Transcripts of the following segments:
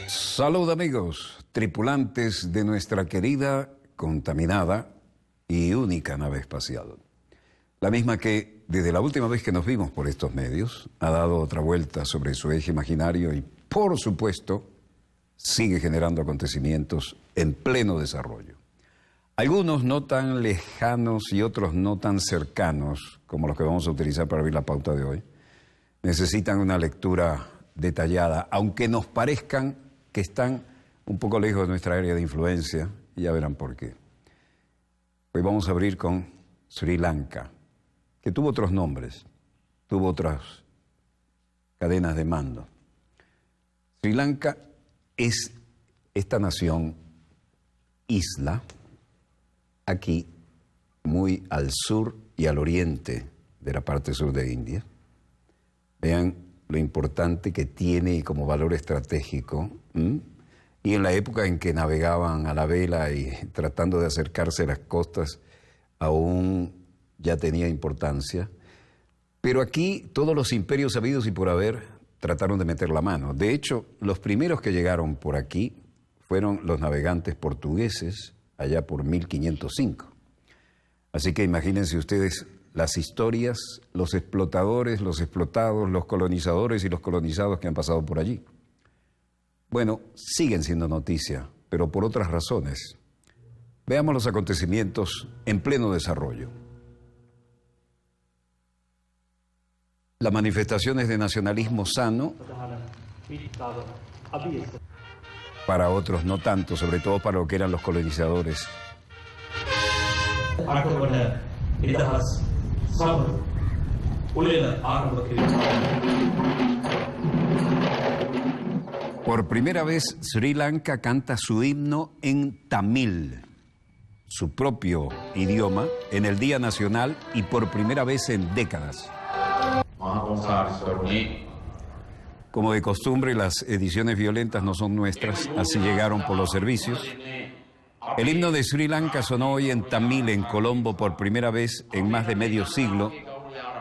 Salud amigos, tripulantes de nuestra querida, contaminada y única nave espacial. La misma que, desde la última vez que nos vimos por estos medios, ha dado otra vuelta sobre su eje imaginario y, por supuesto, sigue generando acontecimientos en pleno desarrollo. Algunos no tan lejanos y otros no tan cercanos, como los que vamos a utilizar para abrir la pauta de hoy, necesitan una lectura detallada, aunque nos parezcan que están un poco lejos de nuestra área de influencia, y ya verán por qué. Hoy vamos a abrir con Sri Lanka, que tuvo otros nombres, tuvo otras cadenas de mando. Sri Lanka es esta nación, isla, aquí, muy al sur y al oriente de la parte sur de India. Vean lo importante que tiene y como valor estratégico. Y en la época en que navegaban a la vela y tratando de acercarse a las costas, aún ya tenía importancia. Pero aquí todos los imperios habidos y por haber trataron de meter la mano. De hecho, los primeros que llegaron por aquí fueron los navegantes portugueses, allá por 1505. Así que imagínense ustedes las historias, los explotadores, los explotados, los colonizadores y los colonizados que han pasado por allí. Bueno, siguen siendo noticia, pero por otras razones. Veamos los acontecimientos en pleno desarrollo. Las manifestaciones de nacionalismo sano, para otros no tanto, sobre todo para lo que eran los colonizadores. Por primera vez, Sri Lanka canta su himno en tamil, su propio idioma, en el Día Nacional y por primera vez en décadas. Como de costumbre, las ediciones violentas no son nuestras, así llegaron por los servicios. El himno de Sri Lanka sonó hoy en tamil en Colombo por primera vez en más de medio siglo,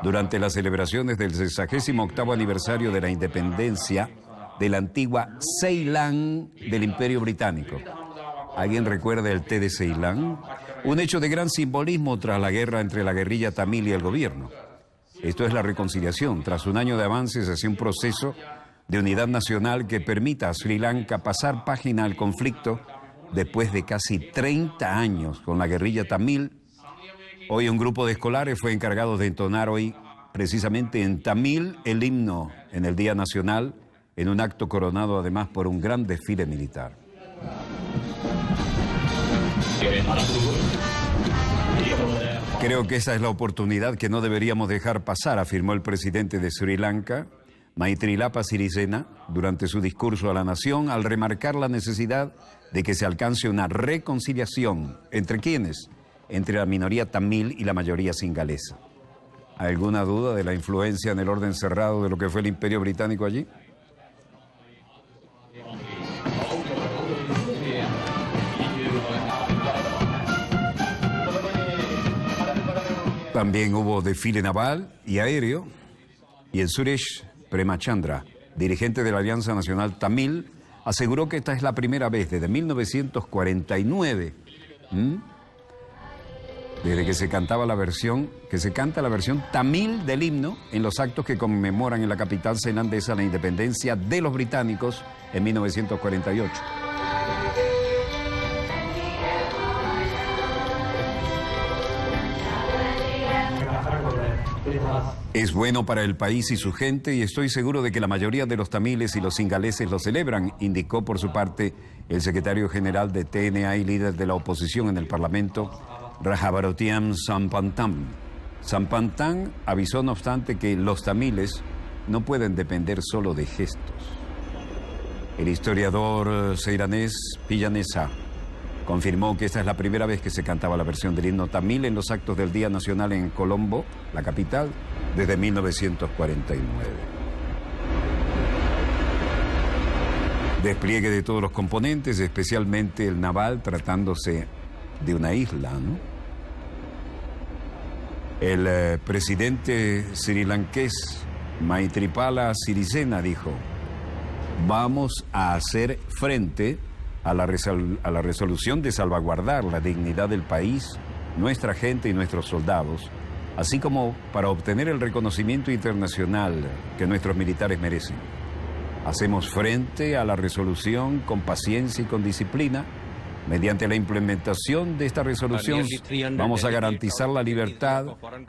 durante las celebraciones del 68º aniversario de la independencia de la antigua Ceilán del Imperio Británico. ¿Alguien recuerda el té de Ceilán? Un hecho de gran simbolismo tras la guerra entre la guerrilla tamil y el gobierno. Esto es la reconciliación, tras un año de avances hacia un proceso de unidad nacional que permita a Sri Lanka pasar página al conflicto después de casi 30 años con la guerrilla tamil. Hoy un grupo de escolares fue encargado de entonar hoy precisamente en tamil el himno en el Día Nacional, en un acto coronado además por un gran desfile militar. Creo que esa es la oportunidad que no deberíamos dejar pasar, afirmó el presidente de Sri Lanka, Maithripala Sirisena, durante su discurso a la nación, al remarcar la necesidad de que se alcance una reconciliación. ¿Entre quiénes? Entre la minoría tamil y la mayoría singalesa. ¿Alguna duda de la influencia en el orden cerrado de lo que fue el Imperio Británico allí? También hubo desfile naval y aéreo, y el Suresh Premachandra, dirigente de la Alianza Nacional Tamil, aseguró que esta es la primera vez desde 1949, desde que se canta la versión tamil del himno en los actos que conmemoran en la capital celandesa la independencia de los británicos en 1948. Es bueno para el país y su gente y estoy seguro de que la mayoría de los tamiles y los singaleses lo celebran, indicó por su parte el secretario general de TNA y líder de la oposición en el Parlamento, Rajavarothiam Sampantam. Sampantam avisó no obstante que los tamiles no pueden depender solo de gestos. El historiador seiranés Pillanesa confirmó que esta es la primera vez que se cantaba la versión del himno tamil en los actos del Día Nacional en Colombo, la capital, desde 1949. Despliegue de todos los componentes, especialmente el naval, tratándose de una isla, ¿no? El presidente srilanqués Maithripala Sirisena dijo: vamos a hacer frente a la resolución de salvaguardar la dignidad del país, nuestra gente y nuestros soldados, así como para obtener el reconocimiento internacional que nuestros militares merecen. Hacemos frente a la resolución con paciencia y con disciplina. Mediante la implementación de esta resolución vamos a garantizar la libertad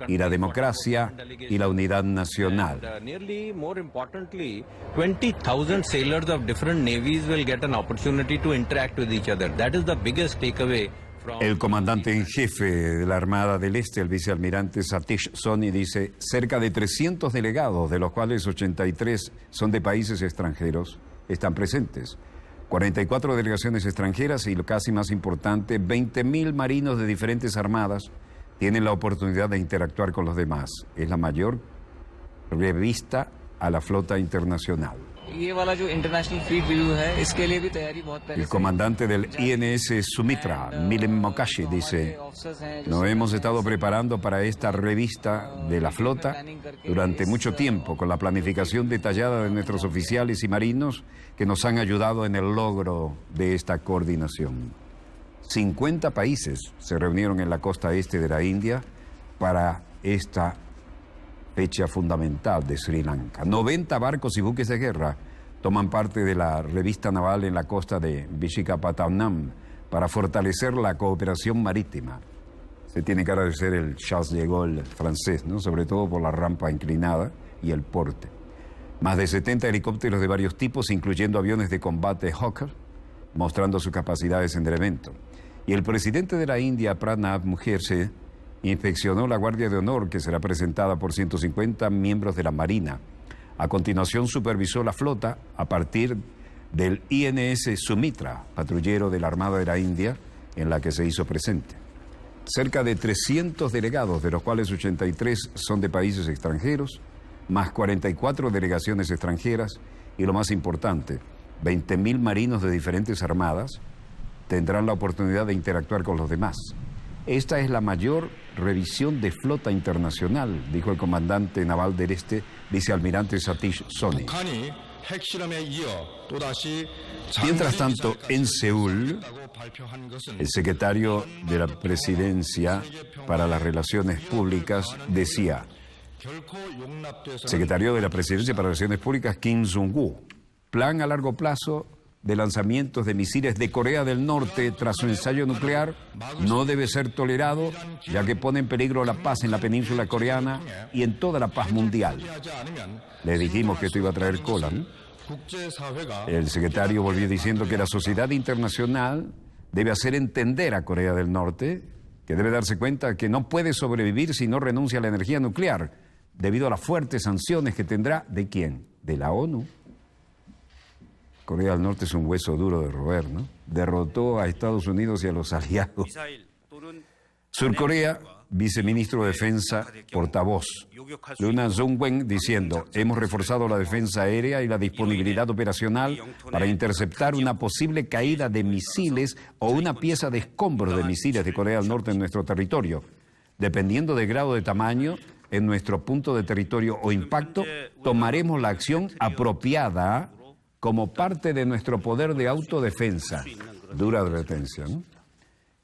y la democracia y la unidad nacional. Nearly more importantly, 20,000 sailors of different navies will get an opportunity to interact with each other. That is the biggest takeaway. El comandante en jefe de la Armada del Este, el vicealmirante Satish Soni, dice: cerca de 300 delegados, de los cuales 83 son de países extranjeros, están presentes. 44 delegaciones extranjeras y, lo casi más importante, 20.000 marinos de diferentes armadas tienen la oportunidad de interactuar con los demás. Es la mayor revista a la flota internacional. El comandante del INS Sumitra, Milen Mokashi, dice: nos hemos estado preparando para esta revista de la flota durante mucho tiempo, con la planificación detallada de nuestros oficiales y marinos que nos han ayudado en el logro de esta coordinación. 50 países se reunieron en la costa este de la India para esta fecha fundamental de Sri Lanka. 90 barcos y buques de guerra toman parte de la revista naval en la costa de Visakhapatnam para fortalecer la cooperación marítima. Se tiene que agradecer el Charles de Gaulle francés, ¿no? Sobre todo por la rampa inclinada y el porte. Más de 70 helicópteros de varios tipos, incluyendo aviones de combate Hawker, mostrando sus capacidades en el evento. Y el presidente de la India, Pranab Mukherjee, inspeccionó la Guardia de Honor, que será presentada por 150 miembros de la Marina. A continuación supervisó la flota a partir del INS Sumitra, patrullero de la Armada de la India, en la que se hizo presente. Cerca de 300 delegados, de los cuales 83 son de países extranjeros, más 44 delegaciones extranjeras y, lo más importante, 20.000 marinos de diferentes armadas tendrán la oportunidad de interactuar con los demás. Esta es la mayor revisión de flota internacional, dijo el comandante naval del Este, vicealmirante Satish Soni. Mientras tanto, en Seúl, el secretario de la Presidencia para las Relaciones Públicas decía: secretario de la Presidencia para las Relaciones Públicas, Kim Jong-un, plan a largo plazo de lanzamientos de misiles de Corea del Norte tras su ensayo nuclear no debe ser tolerado, ya que pone en peligro la paz en la península coreana y en toda la paz mundial. Le dijimos que esto iba a traer cola, ¿no? El secretario volvió diciendo que la sociedad internacional debe hacer entender a Corea del Norte que debe darse cuenta que no puede sobrevivir si no renuncia a la energía nuclear, debido a las fuertes sanciones que tendrá, ¿de quién? De la ONU. Corea del Norte es un hueso duro de roer, ¿no? Derrotó a Estados Unidos y a los aliados. Surcorea, viceministro de Defensa, portavoz. Luna Jung-wen diciendo: hemos reforzado la defensa aérea y la disponibilidad operacional para interceptar una posible caída de misiles o una pieza de escombros de misiles de Corea del Norte en nuestro territorio. Dependiendo del grado de tamaño en nuestro punto de territorio o impacto, tomaremos la acción apropiada como parte de nuestro poder de autodefensa. Dura advertencia, ¿no?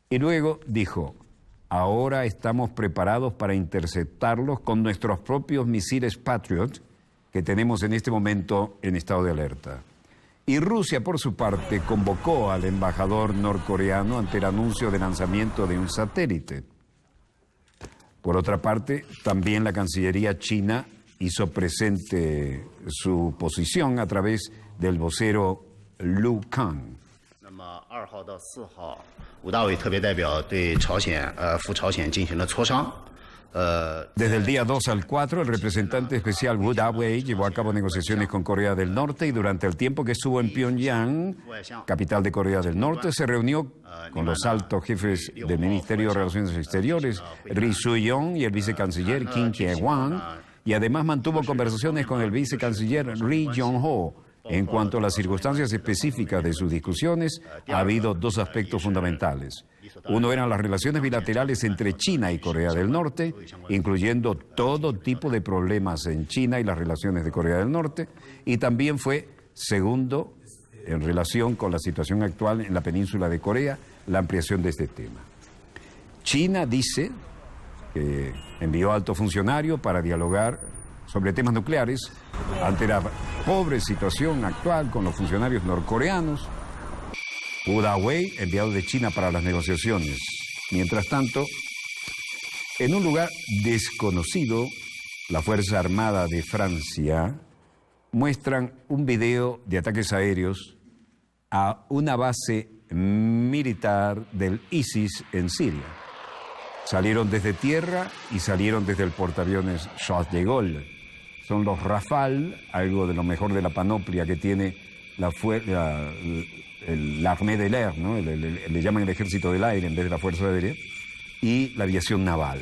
Y luego dijo: ahora estamos preparados para interceptarlos con nuestros propios misiles Patriot que tenemos en este momento en estado de alerta. Y Rusia, por su parte, convocó al embajador norcoreano ante el anuncio del lanzamiento de un satélite. Por otra parte, también la Cancillería china hizo presente su posición a través del vocero Lu Kang. Desde el día 2 al 4, el representante especial Wu Da-wei llevó a cabo negociaciones con Corea del Norte y durante el tiempo que estuvo en Pyongyang, capital de Corea del Norte, se reunió con los altos jefes del Ministerio de Relaciones Exteriores, Ri Su-yong, y el vicecanciller Kim Kye-hwan, y además mantuvo conversaciones con el vicecanciller Ri Jong-ho En cuanto a las circunstancias específicas de sus discusiones, ha habido dos aspectos fundamentales. Uno eran las relaciones bilaterales entre China y Corea del Norte, incluyendo todo tipo de problemas en China y las relaciones de Corea del Norte, y también fue, segundo, en relación con la situación actual en la península de Corea, la ampliación de este tema. China dice que envió alto funcionario para dialogar sobre temas nucleares ante la pobre situación actual con los funcionarios norcoreanos. Hu Dawei, enviado de China para las negociaciones. Mientras tanto, en un lugar desconocido, la Fuerza Armada de Francia muestran un video de ataques aéreos a una base militar del ISIS en Siria. Salieron desde tierra y salieron desde el portaaviones Charles de Gaulle. Son los Rafale, algo de lo mejor de la panoplia que tiene l'armée de l'air, ¿no? Le llaman el ejército del aire en vez de la fuerza aérea, y la aviación naval.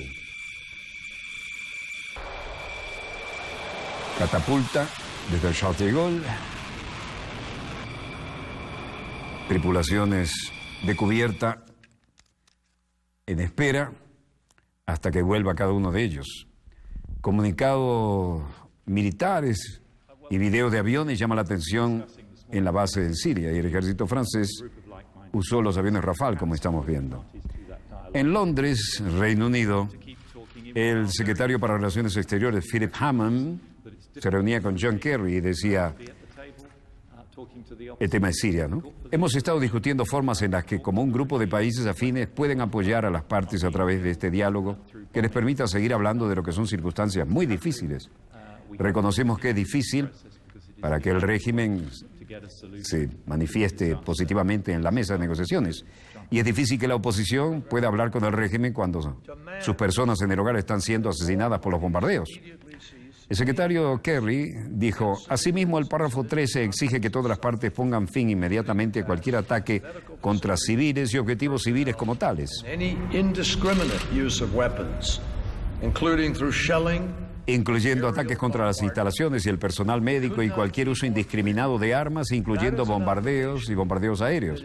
Catapulta desde el Charles de Gaulle. Tripulaciones de cubierta en espera hasta que vuelva cada uno de ellos. Comunicados militares y videos de aviones llaman la atención en la base en Siria, y el ejército francés usó los aviones Rafale, como estamos viendo. En Londres, Reino Unido, el secretario para Relaciones Exteriores, Philip Hammond, se reunía con John Kerry y decía: el tema es Siria, ¿no? Hemos estado discutiendo formas en las que, como un grupo de países afines, pueden apoyar a las partes a través de este diálogo que les permita seguir hablando de lo que son circunstancias muy difíciles. Reconocemos que es difícil para que el régimen se manifieste positivamente en la mesa de negociaciones. Y es difícil que la oposición pueda hablar con el régimen cuando sus personas en el hogar están siendo asesinadas por los bombardeos. El secretario Kerry dijo: asimismo, el párrafo 13 exige que todas las partes pongan fin inmediatamente a cualquier ataque contra civiles y objetivos civiles como tales, incluyendo ataques contra las instalaciones y el personal médico y cualquier uso indiscriminado de armas, incluyendo bombardeos y bombardeos aéreos.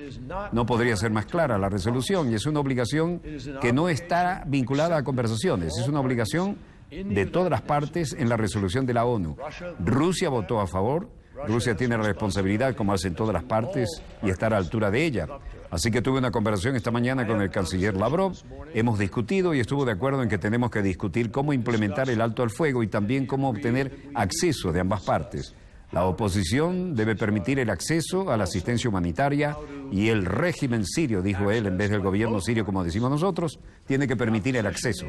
No podría ser más clara la resolución, y es una obligación que no está vinculada a conversaciones, es una obligación de todas las partes en la resolución de la ONU. Rusia votó a favor. Rusia tiene la responsabilidad, como hacen todas las partes, y estar a la altura de ella. Así que tuve una conversación esta mañana con el canciller Lavrov. Hemos discutido y estuvo de acuerdo en que tenemos que discutir cómo implementar el alto al fuego y también cómo obtener acceso de ambas partes. La oposición debe permitir el acceso a la asistencia humanitaria y el régimen sirio, dijo él, en vez del gobierno sirio, como decimos nosotros, tiene que permitir el acceso.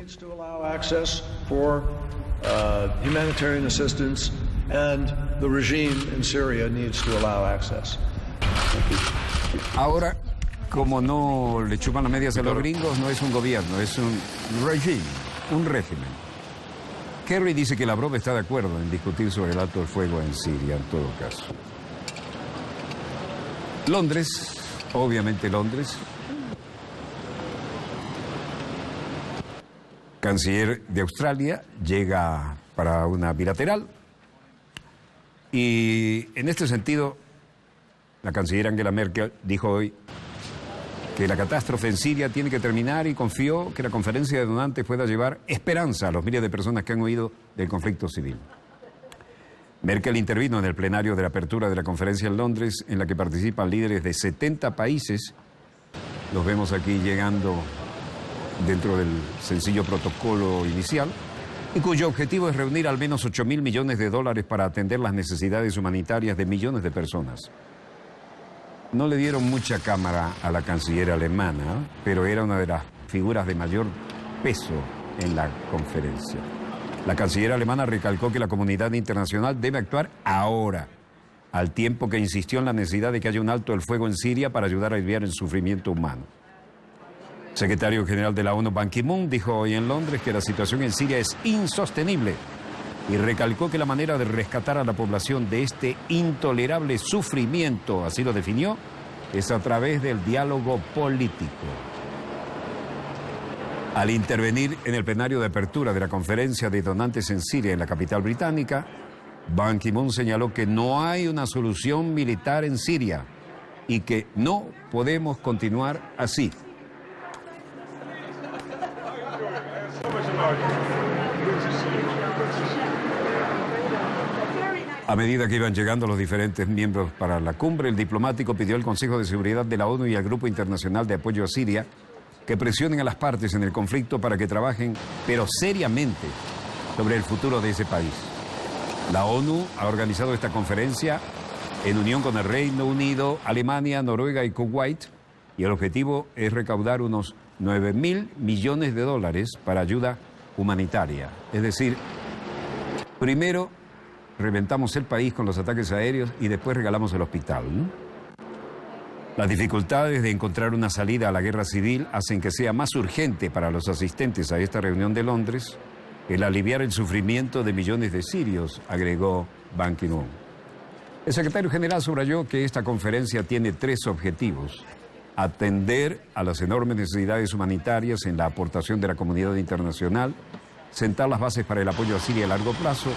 Ahora, como no le chupan las medias a los gringos, no es un gobierno, es un régimen, un régimen. Kerry dice que Lavrov está de acuerdo en discutir sobre el alto el fuego en Siria, en todo caso. Londres, obviamente Londres. Canciller de Australia llega para una bilateral. Y en este sentido, la canciller Angela Merkel dijo hoy que la catástrofe en Siria tiene que terminar y confió que la conferencia de donantes pueda llevar esperanza a los miles de personas que han huido del conflicto civil. Merkel intervino en el plenario de la apertura de la conferencia en Londres, en la que participan líderes de 70 países. Los vemos aquí llegando dentro del sencillo protocolo inicial, y cuyo objetivo es reunir al menos $8.000 millones para atender las necesidades humanitarias de millones de personas. No le dieron mucha cámara a la canciller alemana, pero era una de las figuras de mayor peso en la conferencia. La canciller alemana recalcó que la comunidad internacional debe actuar ahora, al tiempo que insistió en la necesidad de que haya un alto el fuego en Siria para ayudar a aliviar el sufrimiento humano. El secretario general de la ONU, Ban Ki-moon, dijo hoy en Londres que la situación en Siria es insostenible y recalcó que la manera de rescatar a la población de este intolerable sufrimiento, así lo definió, es a través del diálogo político. Al intervenir en el plenario de apertura de la conferencia de donantes en Siria, en la capital británica, Ban Ki-moon señaló que no hay una solución militar en Siria y que no podemos continuar así. A medida que iban llegando los diferentes miembros para la cumbre, el diplomático pidió al Consejo de Seguridad de la ONU y al Grupo Internacional de Apoyo a Siria que presionen a las partes en el conflicto para que trabajen, pero seriamente, sobre el futuro de ese país. La ONU ha organizado esta conferencia en unión con el Reino Unido, Alemania, Noruega y Kuwait, y el objetivo es recaudar unos 9.000 millones de dólares para ayuda humanitaria. Es decir, primero reventamos el país con los ataques aéreos y después regalamos el hospital, ¿no? Las dificultades de encontrar una salida a la guerra civil hacen que sea más urgente para los asistentes a esta reunión de Londres el aliviar el sufrimiento de millones de sirios, agregó Ban Ki-moon. El secretario general subrayó que esta conferencia tiene 3 objetivos: atender a las enormes necesidades humanitarias en la aportación de la comunidad internacional, sentar las bases para el apoyo a Siria a largo plazo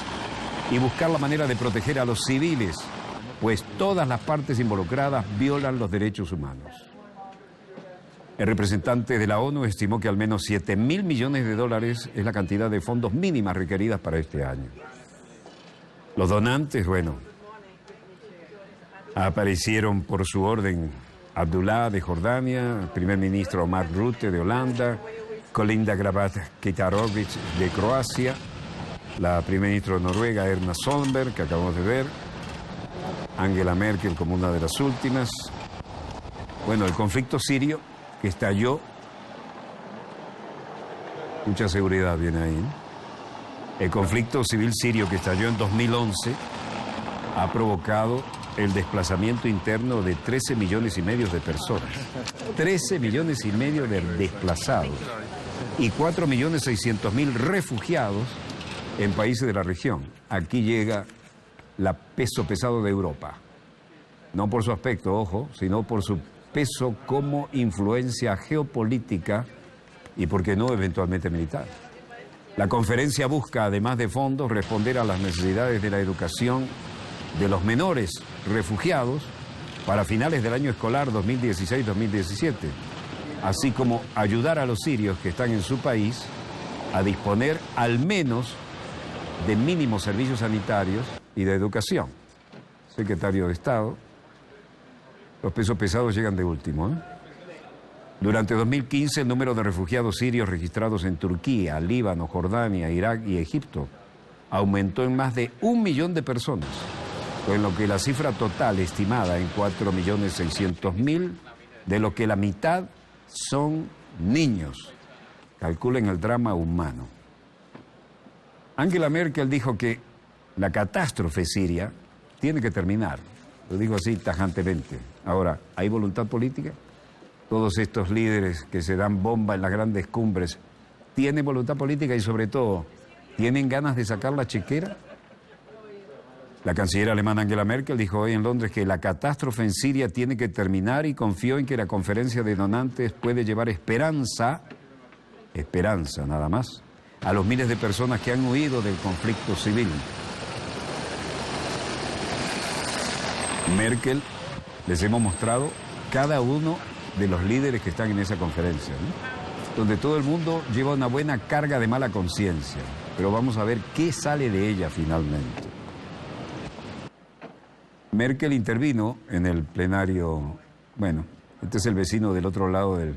y buscar la manera de proteger a los civiles, pues todas las partes involucradas violan los derechos humanos. El representante de la ONU estimó que al menos 7.000 millones de dólares es la cantidad de fondos mínimas requeridas para este año. Los donantes, aparecieron por su orden: Abdullah de Jordania, el primer ministro Mark Rutte de Holanda, Kolinda Grabar-Kitarovic de Croacia, la primer ministra de Noruega, Erna Solberg, que acabamos de ver, Angela Merkel como una de las últimas. El conflicto sirio que estalló, mucha seguridad viene ahí, ¿no? El conflicto civil sirio que estalló en 2011 ha provocado el desplazamiento interno de 13 millones y medio de personas. 13 millones y medio de desplazados y 4.600.000 refugiados en países de la región. Aquí llega la peso pesado de Europa. No por su aspecto, ojo, sino por su peso como influencia geopolítica y, por qué no, eventualmente militar. La conferencia busca, además de fondos, responder a las necesidades de la educación de los menores refugiados para finales del año escolar 2016-2017, así como ayudar a los sirios que están en su país a disponer al menos de mínimos servicios sanitarios y de educación. Secretario de Estado, los pesos pesados llegan de último, ¿eh? Durante 2015, el número de refugiados sirios registrados en Turquía, Líbano, Jordania, Irak y Egipto aumentó en más de 1 millón de personas, con lo que la cifra total estimada en 4.600.000, de lo que la mitad son niños. Calculen el drama humano. Angela Merkel dijo que la catástrofe siria tiene que terminar. Lo dijo así tajantemente. Ahora, ¿hay voluntad política? Todos estos líderes que se dan bomba en las grandes cumbres, ¿tienen voluntad política y, sobre todo, tienen ganas de sacar la chequera? La canciller alemana Angela Merkel dijo hoy en Londres que la catástrofe en Siria tiene que terminar y confió en que la conferencia de donantes puede llevar esperanza nada más, a los miles de personas que han huido del conflicto civil. Merkel les hemos mostrado cada uno de los líderes que están en esa conferencia, ¿no? Donde todo el mundo lleva una buena carga de mala conciencia, pero vamos a ver qué sale de ella finalmente. Merkel intervino en el plenario, este es el vecino del otro lado del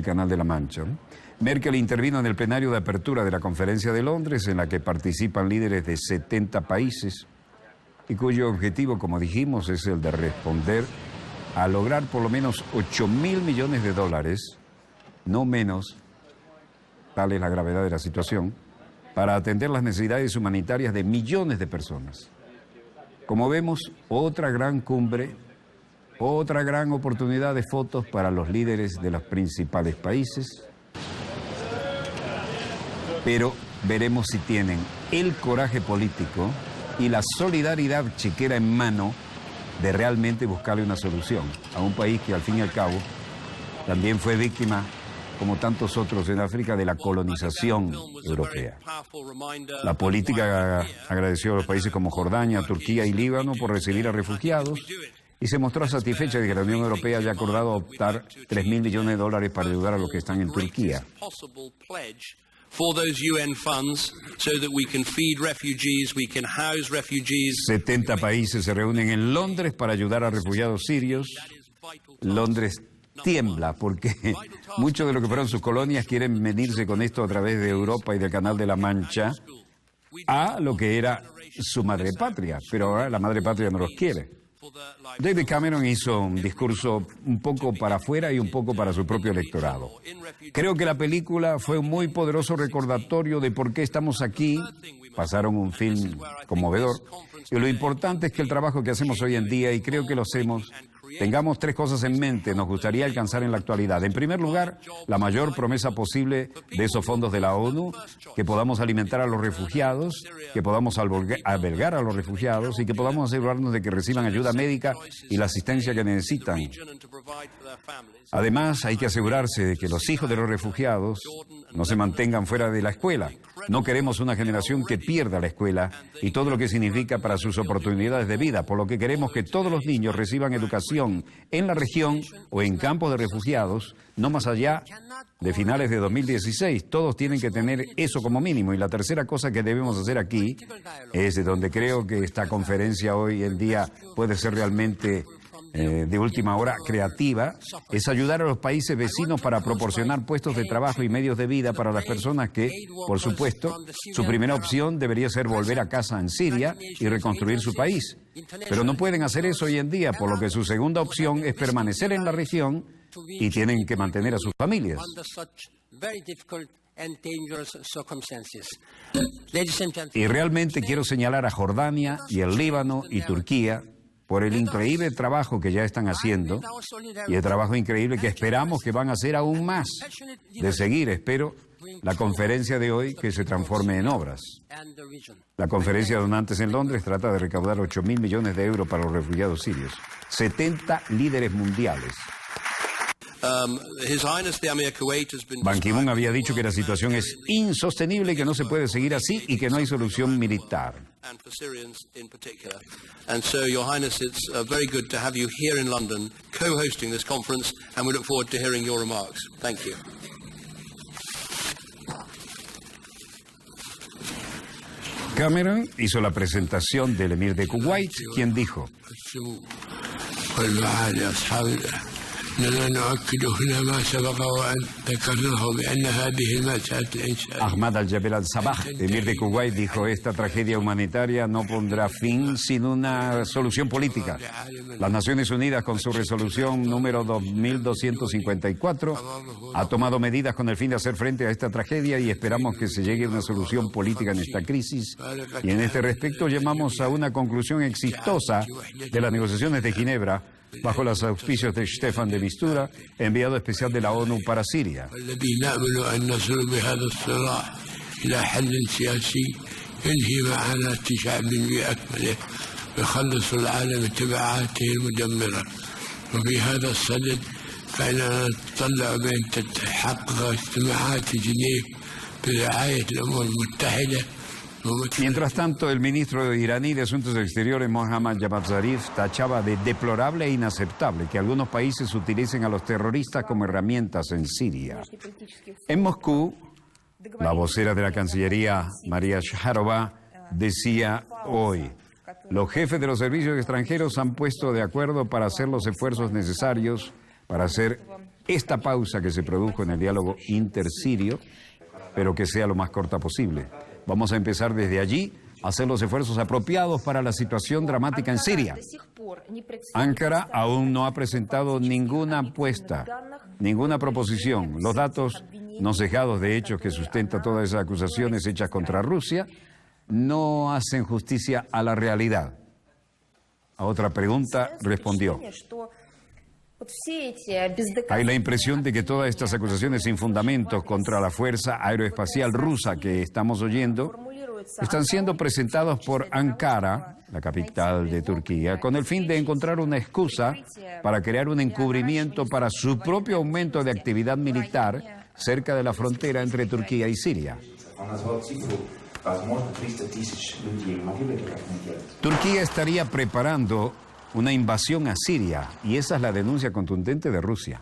Canal de la Mancha, ¿no? Merkel intervino en el plenario de apertura de la Conferencia de Londres, en la que participan líderes de 70 países y cuyo objetivo, como dijimos, es el de responder a lograr por lo menos 8.000 millones de dólares, no menos, tal es la gravedad de la situación, para atender las necesidades humanitarias de millones de personas. Como vemos, otra gran cumbre, otra gran oportunidad de fotos para los líderes de los principales países, pero veremos si tienen el coraje político y la solidaridad chequera en mano de realmente buscarle una solución a un país que, al fin y al cabo, también fue víctima como tantos otros en África, de la colonización europea. La política agradeció a los países como Jordania, Turquía y Líbano por recibir a refugiados y se mostró satisfecha de que la Unión Europea haya acordado adoptar $3.000 millones para ayudar a los que están en Turquía. For those UN funds so that we can feed refugees, we can house refugees. 70 países se reúnen en Londres para ayudar a refugiados sirios. Londres tiembla porque muchos de los que fueron sus colonias quieren venirse con esto a través de Europa y del Canal de la Mancha a lo que era su madre patria, pero ahora la madre patria no los quiere. David Cameron hizo un discurso un poco para afuera y un poco para su propio electorado. Creo que la película fue un muy poderoso recordatorio de por qué estamos aquí. Pasaron un film conmovedor. Y lo importante es que el trabajo que hacemos hoy en día, y creo que lo hacemos, tengamos tres cosas en mente, nos gustaría alcanzar en la actualidad. En primer lugar, la mayor promesa posible de esos fondos de la ONU, que podamos alimentar a los refugiados, que podamos albergar a los refugiados y que podamos asegurarnos de que reciban ayuda médica y la asistencia que necesitan. Además, hay que asegurarse de que los hijos de los refugiados no se mantengan fuera de la escuela. No queremos una generación que pierda la escuela y todo lo que significa para sus oportunidades de vida, por lo que queremos que todos los niños reciban educación en la región o en campos de refugiados, no más allá de finales de 2016. Todos tienen que tener eso como mínimo. Y la tercera cosa que debemos hacer aquí es de donde creo que esta conferencia hoy en día puede ser realmente de última hora creativa, es ayudar a los países vecinos para proporcionar puestos de trabajo y medios de vida para las personas que, por supuesto, su primera opción debería ser volver a casa en Siria y reconstruir su país. Pero no pueden hacer eso hoy en día, por lo que su segunda opción es permanecer en la región y tienen que mantener a sus familias. Y realmente quiero señalar a Jordania y el Líbano y Turquía por el increíble trabajo que ya están haciendo y el trabajo increíble que esperamos que van a hacer aún más. De seguir, espero, la conferencia de hoy que se transforme en obras. La conferencia de donantes en Londres trata de recaudar $8.000 millones para los refugiados sirios. 70 líderes mundiales. Ban Ki-moon había dicho que la situación es insostenible y que no se puede seguir así y que no hay solución militar. And so, Your Highness, it's very good to have you here in London co-hosting this conference, and we look forward to hearing your remarks. Thank you. Cameron hizo la presentación del emir de Kuwait, quien dijo: Ahmad al-Jabel al-Sabah, emir de Kuwait, dijo: esta tragedia humanitaria no pondrá fin sin una solución política. Las Naciones Unidas, con su resolución número 2254, ha tomado medidas con el fin de hacer frente a esta tragedia y esperamos que se llegue a una solución política en esta crisis. Y en este respecto llamamos a una conclusión exitosa de las negociaciones de Ginebra, bajo los auspicios de Stefan de Mistura, enviado especial de la ONU para Siria. Mientras tanto, el ministro iraní de Asuntos Exteriores, Mohammad Javad Zarif, tachaba de deplorable e inaceptable que algunos países utilicen a los terroristas como herramientas en Siria. En Moscú, la vocera de la Cancillería, María Zakharova, decía hoy: los jefes de los servicios extranjeros han puesto de acuerdo para hacer los esfuerzos necesarios para hacer esta pausa que se produjo en el diálogo intersirio, pero que sea lo más corta posible. Vamos a empezar desde allí a hacer los esfuerzos apropiados para la situación dramática en Siria. Ankara aún no ha presentado ninguna apuesta, ninguna proposición. Los datos no cejados de hechos que sustentan todas esas acusaciones hechas contra Rusia no hacen justicia a la realidad. A otra pregunta respondió: hay la impresión de que todas estas acusaciones sin fundamentos contra la Fuerza Aeroespacial Rusa que estamos oyendo están siendo presentados por Ankara, la capital de Turquía, con el fin de encontrar una excusa para crear un encubrimiento para su propio aumento de actividad militar cerca de la frontera entre Turquía y Siria. Turquía estaría preparando una invasión a Siria y esa es la denuncia contundente de Rusia.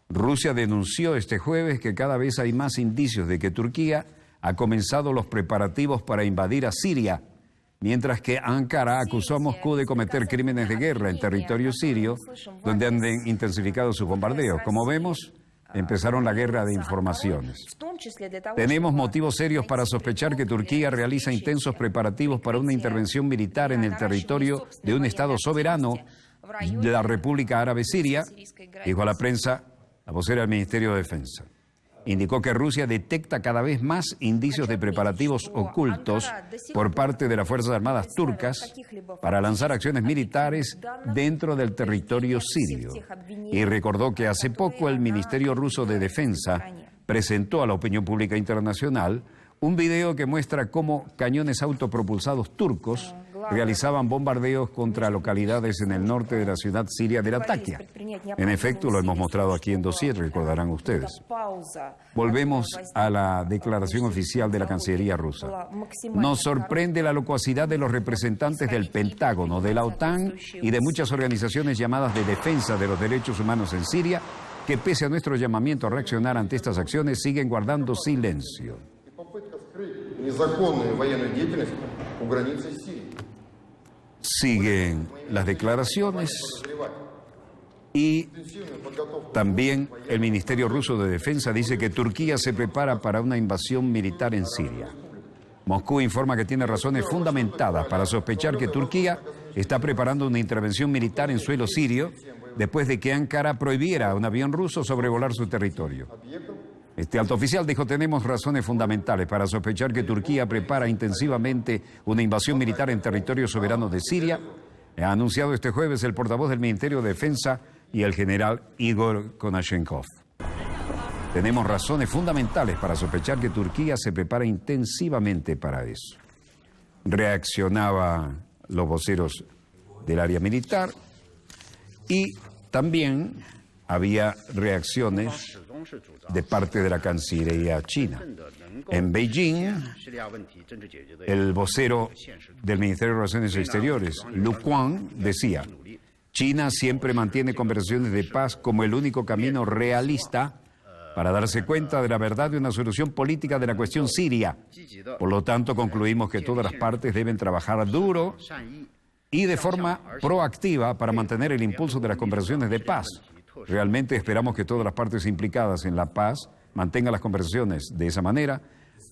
Rusia denunció este jueves que cada vez hay más indicios de que Turquía ha comenzado los preparativos para invadir a Siria, mientras que Ankara acusó a Moscú de cometer crímenes de guerra en territorio sirio, donde han intensificado sus bombardeos. Como vemos, empezaron la guerra de informaciones. Tenemos motivos serios para sospechar que Turquía realiza intensos preparativos para una intervención militar en el territorio de un Estado soberano de la República Árabe Siria, dijo a la prensa la vocera del Ministerio de Defensa. Indicó que Rusia detecta cada vez más indicios de preparativos ocultos por parte de las Fuerzas Armadas turcas para lanzar acciones militares dentro del territorio sirio. Y recordó que hace poco el Ministerio Ruso de Defensa presentó a la opinión pública internacional un video que muestra cómo cañones autopropulsados turcos realizaban bombardeos contra localidades en el norte de la ciudad siria de Latakia. En efecto, lo hemos mostrado aquí en Dossier, recordarán ustedes. Volvemos a la declaración oficial de la Cancillería rusa. Nos sorprende la locuacidad de los representantes del Pentágono, de la OTAN y de muchas organizaciones llamadas de defensa de los derechos humanos en Siria, que pese a nuestro llamamiento a reaccionar ante estas acciones, siguen guardando silencio. Siguen las declaraciones y también el Ministerio Ruso de Defensa dice que Turquía se prepara para una invasión militar en Siria. Moscú informa que tiene razones fundamentadas para sospechar que Turquía está preparando una intervención militar en suelo sirio después de que Ankara prohibiera a un avión ruso sobrevolar su territorio. Este alto oficial dijo: tenemos razones fundamentales para sospechar que Turquía prepara intensivamente una invasión militar en territorio soberano de Siria. Ha anunciado este jueves el portavoz del Ministerio de Defensa y el general Igor Konashenkov. Tenemos razones fundamentales para sospechar que Turquía se prepara intensivamente para eso. Reaccionaban los voceros del área militar y también había reacciones de parte de la Cancillería china. En Beijing, el vocero del Ministerio de Relaciones Exteriores, Lu Kuang, decía: China siempre mantiene conversaciones de paz como el único camino realista para darse cuenta de la verdad de una solución política de la cuestión siria. Por lo tanto, concluimos que todas las partes deben trabajar duro y de forma proactiva para mantener el impulso de las conversaciones de paz. Realmente esperamos que todas las partes implicadas en la paz mantengan las conversaciones de esa manera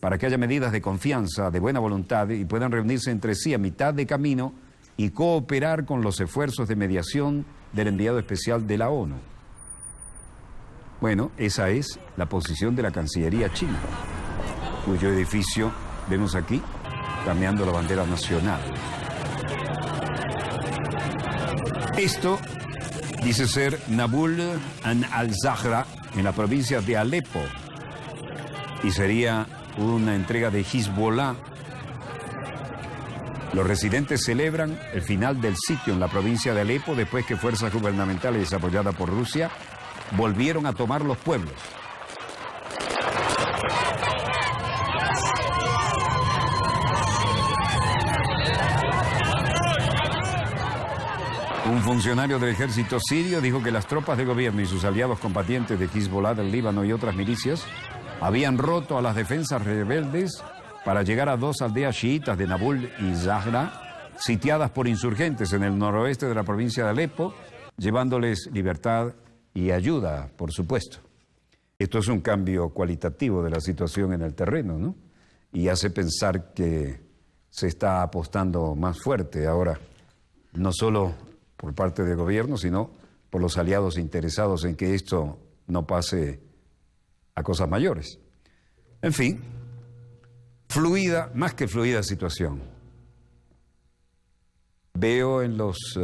para que haya medidas de confianza, de buena voluntad y puedan reunirse entre sí a mitad de camino y cooperar con los esfuerzos de mediación del enviado especial de la ONU. Bueno, esa es la posición de la Cancillería china, cuyo edificio vemos aquí cambiando la bandera nacional. Esto dice ser Nabul al-Zahra, en la provincia de Alepo, y sería una entrega de Hezbollah. Los residentes celebran el final del sitio en la provincia de Alepo después que fuerzas gubernamentales apoyadas por Rusia volvieron a tomar los pueblos. Un funcionario del ejército sirio dijo que las tropas de gobierno y sus aliados combatientes de Hezbollah del Líbano y otras milicias habían roto a las defensas rebeldes para llegar a dos aldeas chiitas de Nabul y Zahra, sitiadas por insurgentes en el noroeste de la provincia de Alepo, llevándoles libertad y ayuda, por supuesto. Esto es un cambio cualitativo de la situación en el terreno, ¿no? Y hace pensar que se está apostando más fuerte ahora, no solo por parte del gobierno, sino por los aliados interesados en que esto no pase a cosas mayores. En fin, fluida, más que fluida situación. Veo en los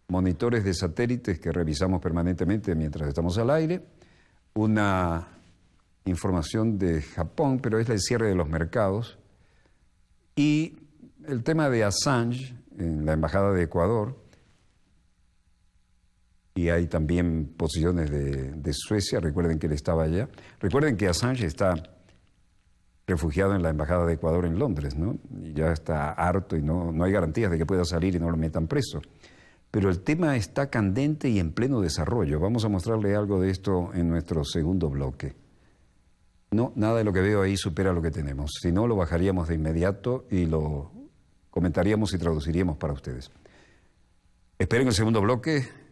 monitores de satélites que revisamos permanentemente mientras estamos al aire una información de Japón, pero es el cierre de los mercados, y el tema de Assange en la Embajada de Ecuador y y hay también posiciones de Suecia. Recuerden que él estaba allá. Recuerden que Assange está refugiado en la Embajada de Ecuador en Londres, ¿no? Y ya está harto y no hay garantías de que pueda salir y no lo metan preso. Pero el tema está candente y en pleno desarrollo. Vamos a mostrarle algo de esto en nuestro segundo bloque. No, nada de lo que veo ahí supera lo que tenemos. Si no, lo bajaríamos de inmediato y lo comentaríamos y traduciríamos para ustedes. Esperen el segundo bloque.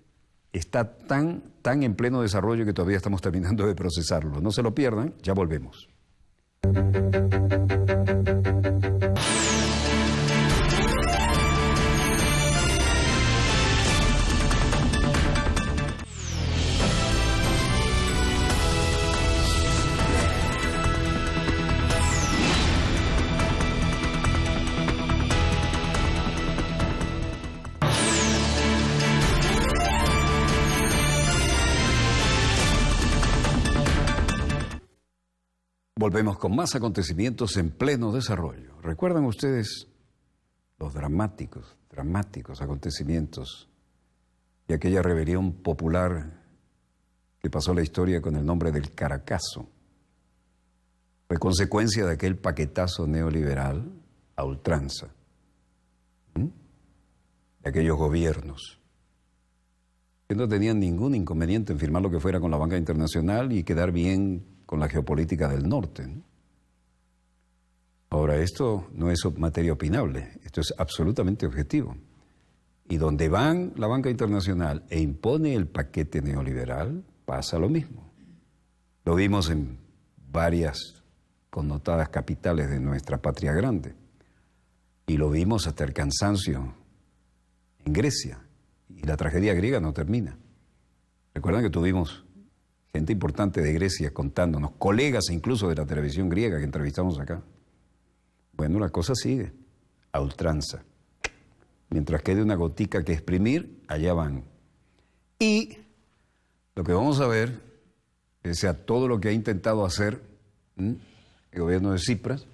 Está tan en pleno desarrollo que todavía estamos terminando de procesarlo. No se lo pierdan, ya volvemos. Volvemos con más acontecimientos en pleno desarrollo. ¿Recuerdan ustedes los dramáticos acontecimientos y aquella rebelión popular que pasó a la historia con el nombre del Caracazo? Fue consecuencia de aquel paquetazo neoliberal a ultranza, de aquellos gobiernos que no tenían ningún inconveniente en firmar lo que fuera con la banca internacional y quedar bien con la geopolítica del norte, ¿no? Ahora, esto no es materia opinable, esto es absolutamente objetivo. Y donde van la banca internacional e impone el paquete neoliberal, pasa lo mismo. Lo vimos en varias connotadas capitales de nuestra patria grande. Y lo vimos hasta el cansancio en Grecia. Y la tragedia griega no termina. Recuerdan que tuvimos gente importante de Grecia contándonos, colegas incluso de la televisión griega que entrevistamos acá. Bueno, la cosa sigue, a ultranza. Mientras quede una gotica que exprimir, allá van. Y lo que vamos a ver, pese a todo lo que ha intentado hacer el gobierno de Tsipras,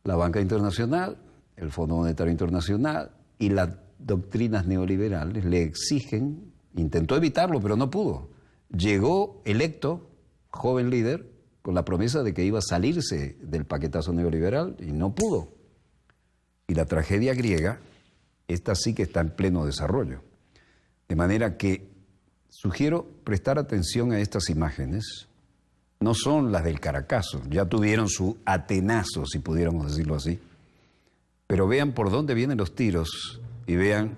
la banca internacional, el Fondo Monetario Internacional y las doctrinas neoliberales le exigen, intentó evitarlo, pero no pudo. Llegó electo, joven líder, con la promesa de que iba a salirse del paquetazo neoliberal y no pudo. Y la tragedia griega, esta sí que está en pleno desarrollo. De manera que sugiero prestar atención a estas imágenes. No son las del Caracazo, ya tuvieron su atenazo, si pudiéramos decirlo así. Pero vean por dónde vienen los tiros y vean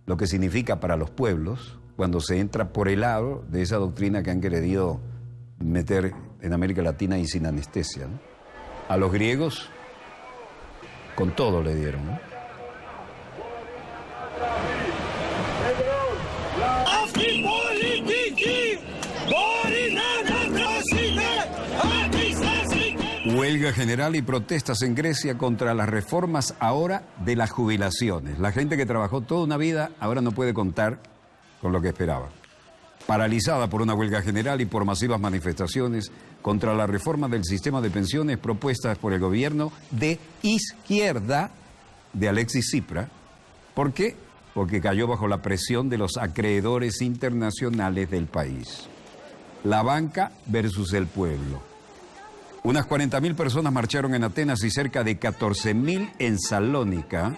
lo que significa para los pueblos cuando se entra por el lado de esa doctrina que han querido meter en América Latina y sin anestesia, ¿no? A los griegos, con todo le dieron, ¿no? Huelga general y protestas en Grecia contra las reformas ahora de las jubilaciones. La gente que trabajó toda una vida ahora no puede contar con lo que esperaba. Paralizada por una huelga general y por masivas manifestaciones contra la reforma del sistema de pensiones propuestas por el gobierno de izquierda de Alexis Tsipras. ¿Por qué? Porque cayó bajo la presión de los acreedores internacionales del país. La banca versus el pueblo. Unas 40.000 personas marcharon en Atenas y cerca de 14.000 en Salónica.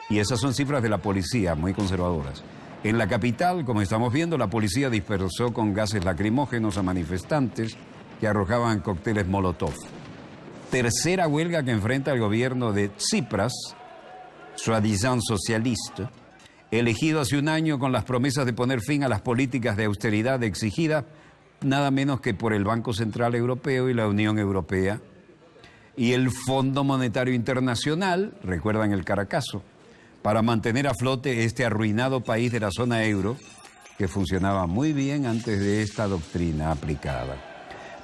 Y esas son cifras de la policía, muy conservadoras. En la capital, como estamos viendo, la policía dispersó con gases lacrimógenos a manifestantes que arrojaban cócteles Molotov. Tercera huelga que enfrenta el gobierno de Tsipras, soi-disant socialista, elegido hace un año con las promesas de poner fin a las políticas de austeridad exigidas nada menos que por el Banco Central Europeo y la Unión Europea. Y el Fondo Monetario Internacional, recuerdan el Caracazo, para mantener a flote este arruinado país de la zona euro, que funcionaba muy bien antes de esta doctrina aplicada.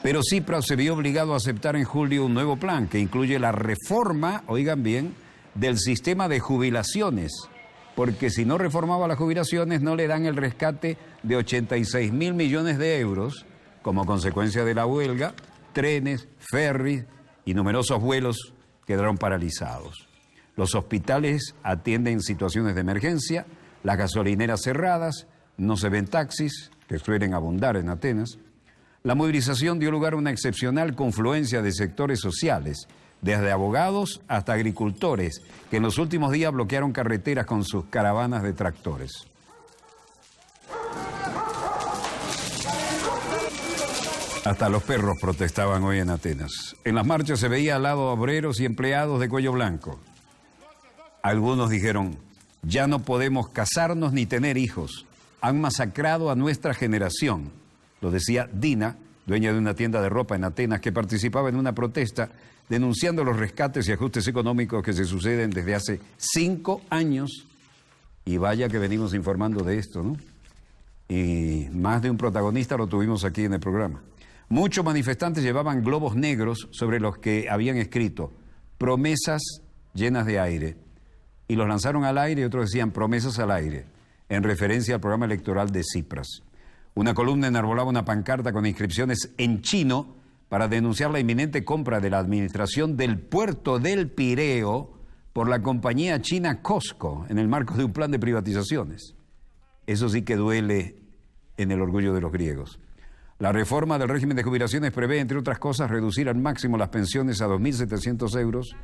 Pero Tsipras se vio obligado a aceptar en julio un nuevo plan que incluye la reforma, oigan bien, del sistema de jubilaciones, porque si no reformaba las jubilaciones no le dan el rescate de 86.000 millones de euros como consecuencia de la huelga. Trenes, ferries y numerosos vuelos quedaron paralizados. Los hospitales atienden situaciones de emergencia, las gasolineras cerradas, no se ven taxis, que suelen abundar en Atenas. La movilización dio lugar a una excepcional confluencia de sectores sociales, desde abogados hasta agricultores, que en los últimos días bloquearon carreteras con sus caravanas de tractores. Hasta los perros protestaban hoy en Atenas. En las marchas se veía al lado obreros y empleados de cuello blanco. Algunos dijeron, ya no podemos casarnos ni tener hijos. Han masacrado a nuestra generación. Lo decía Dina, dueña de una tienda de ropa en Atenas, que participaba en una protesta denunciando los rescates y ajustes económicos que se suceden desde hace 5 años. Y vaya que venimos informando de esto, ¿no? Y más de un protagonista lo tuvimos aquí en el programa. Muchos manifestantes llevaban globos negros sobre los que habían escrito promesas llenas de aire. Y los lanzaron al aire y otros decían promesas al aire, en referencia al programa electoral de Tsipras. Una columna enarbolaba una pancarta con inscripciones en chino para denunciar la inminente compra de la administración del puerto del Pireo por la compañía china COSCO en el marco de un plan de privatizaciones. Eso sí que duele en el orgullo de los griegos. La reforma del régimen de jubilaciones prevé, entre otras cosas, reducir al máximo las pensiones a 2.700 euros,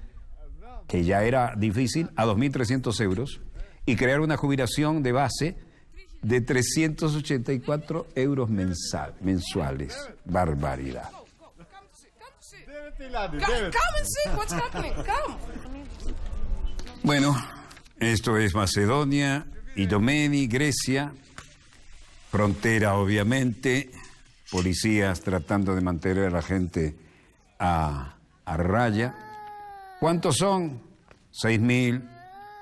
que ya era difícil, a 2.300 euros, y crear una jubilación de base de 384 euros mensuales. Barbaridad. Bueno, esto es Macedonia, Idomeni, Grecia, frontera obviamente, policías tratando de mantener a la gente a raya. ¿Cuántos son? 6.000.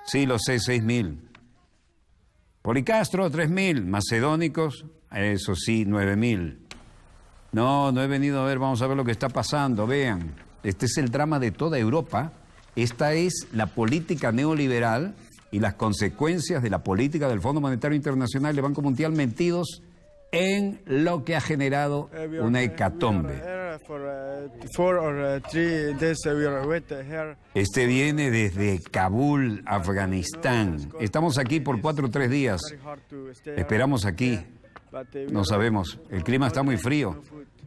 Sí, lo sé, 6.000. Policastro, 3.000. Macedónicos, eso sí, 9.000. No he venido a ver, vamos a ver lo que está pasando. Vean, este es el drama de toda Europa. Esta es la política neoliberal y las consecuencias de la política del Fondo Monetario Internacional y del Banco Mundial metidos en lo que ha generado una hecatombe. Este viene desde Kabul, Afganistán. Estamos aquí por 4 o 3 días. Esperamos aquí. No sabemos. El clima está muy frío.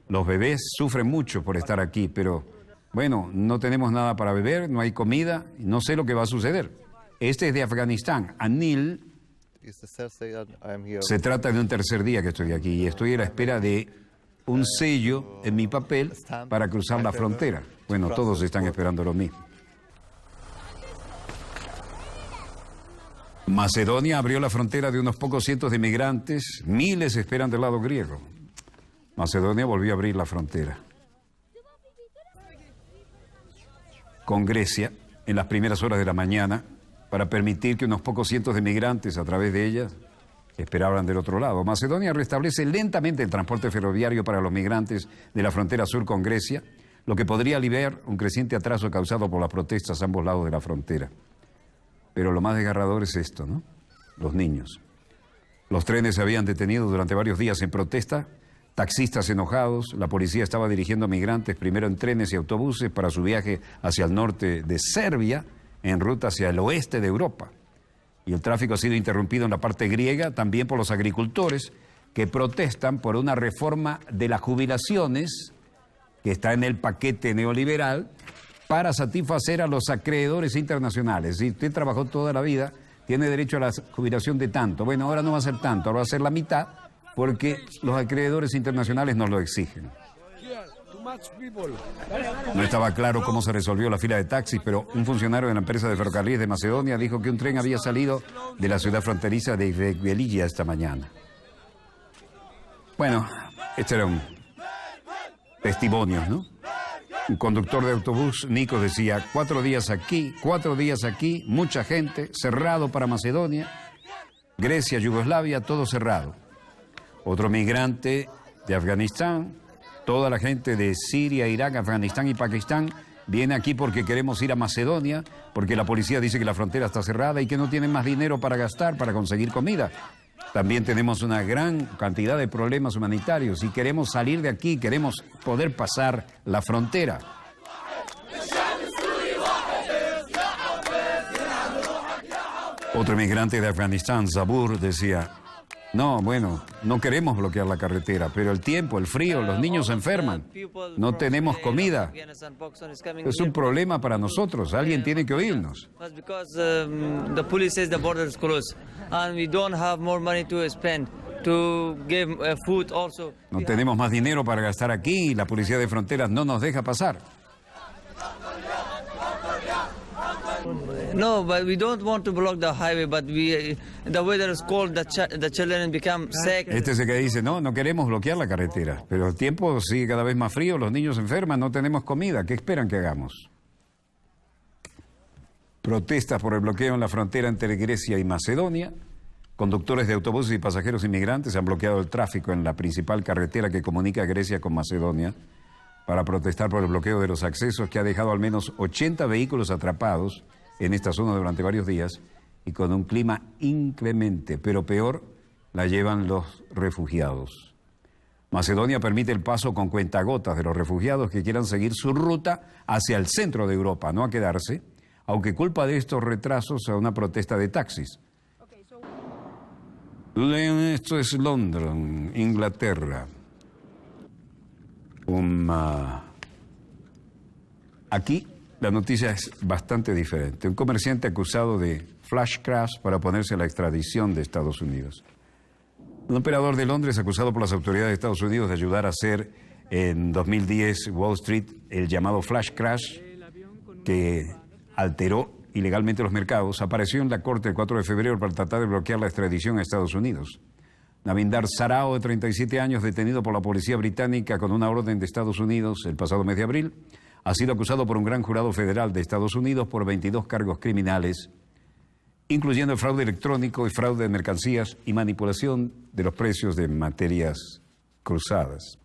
Los bebés sufren mucho por estar aquí, pero bueno, no tenemos nada para beber, no hay comida, no sé lo que va a suceder. Este es de Afganistán, Anil. Se trata de un tercer día que estoy aquí y estoy a la espera de un sello en mi papel para cruzar la frontera. Bueno, todos están esperando lo mismo. Macedonia abrió la frontera de unos pocos cientos de migrantes, miles esperan del lado griego. Macedonia volvió a abrir la frontera con Grecia en las primeras horas de la mañana, para permitir que unos pocos cientos de migrantes a través de ellas esperaran del otro lado. Macedonia restablece lentamente el transporte ferroviario para los migrantes de la frontera sur con Grecia, lo que podría aliviar un creciente atraso causado por las protestas a ambos lados de la frontera. Pero lo más desgarrador es esto, ¿no? Los niños. Los trenes se habían detenido durante varios días en protesta, taxistas enojados, la policía estaba dirigiendo a migrantes primero en trenes y autobuses para su viaje hacia el norte de Serbia, en ruta hacia el oeste de Europa. Y el tráfico ha sido interrumpido en la parte griega también por los agricultores que protestan por una reforma de las jubilaciones que está en el paquete neoliberal para satisfacer a los acreedores internacionales. Si usted trabajó toda la vida, tiene derecho a la jubilación de tanto. Bueno, ahora no va a ser tanto, ahora va a ser la mitad porque los acreedores internacionales nos lo exigen. No estaba claro cómo se resolvió la fila de taxis, pero un funcionario de la empresa de ferrocarriles de Macedonia dijo que un tren había salido de la ciudad fronteriza de Iveguelilla esta mañana. Bueno, estos eran testimonios, ¿no? Un conductor de autobús, Nikos, decía, 4 días aquí, mucha gente, cerrado para Macedonia, Grecia, Yugoslavia, todo cerrado. Otro migrante de Afganistán. Toda la gente de Siria, Irak, Afganistán y Pakistán viene aquí porque queremos ir a Macedonia, porque la policía dice que la frontera está cerrada y que no tienen más dinero para gastar, para conseguir comida. También tenemos una gran cantidad de problemas humanitarios y queremos salir de aquí, queremos poder pasar la frontera. Otro migrante de Afganistán, Zabur, decía, No, bueno, no queremos bloquear la carretera, pero el tiempo, el frío, los niños se enferman. No tenemos comida. Es un problema para nosotros. Alguien tiene que oírnos. No tenemos más dinero para gastar aquí y la policía de fronteras no nos deja pasar. No, but we don't want to block the highway, but the weather is cold, the children become sick. Este es el que dice, no queremos bloquear la carretera, pero el tiempo sigue cada vez más frío, los niños se enferman, no tenemos comida, ¿qué esperan que hagamos? Protestas por el bloqueo en la frontera entre Grecia y Macedonia. Conductores de autobuses y pasajeros inmigrantes han bloqueado el tráfico en la principal carretera que comunica Grecia con Macedonia para protestar por el bloqueo de los accesos que ha dejado al menos 80 vehículos atrapados en esta zona durante varios días y con un clima inclemente, pero peor la llevan los refugiados. Macedonia permite el paso con cuentagotas de los refugiados que quieran seguir su ruta hacia el centro de Europa, no a quedarse, aunque culpa de estos retrasos a una protesta de taxis. Esto es Londres, Inglaterra. Aquí la noticia es bastante diferente. Un comerciante acusado de flash crash para oponerse a la extradición de Estados Unidos. Un operador de Londres acusado por las autoridades de Estados Unidos de ayudar a hacer en 2010 Wall Street el llamado flash crash que alteró ilegalmente los mercados, apareció en la corte el 4 de febrero para tratar de bloquear la extradición a Estados Unidos. Navinder Sarao, de 37 años, detenido por la policía británica con una orden de Estados Unidos el pasado mes de abril, ha sido acusado por un gran jurado federal de Estados Unidos por 22 cargos criminales, incluyendo el fraude electrónico y fraude de mercancías y manipulación de los precios de materias cruzadas.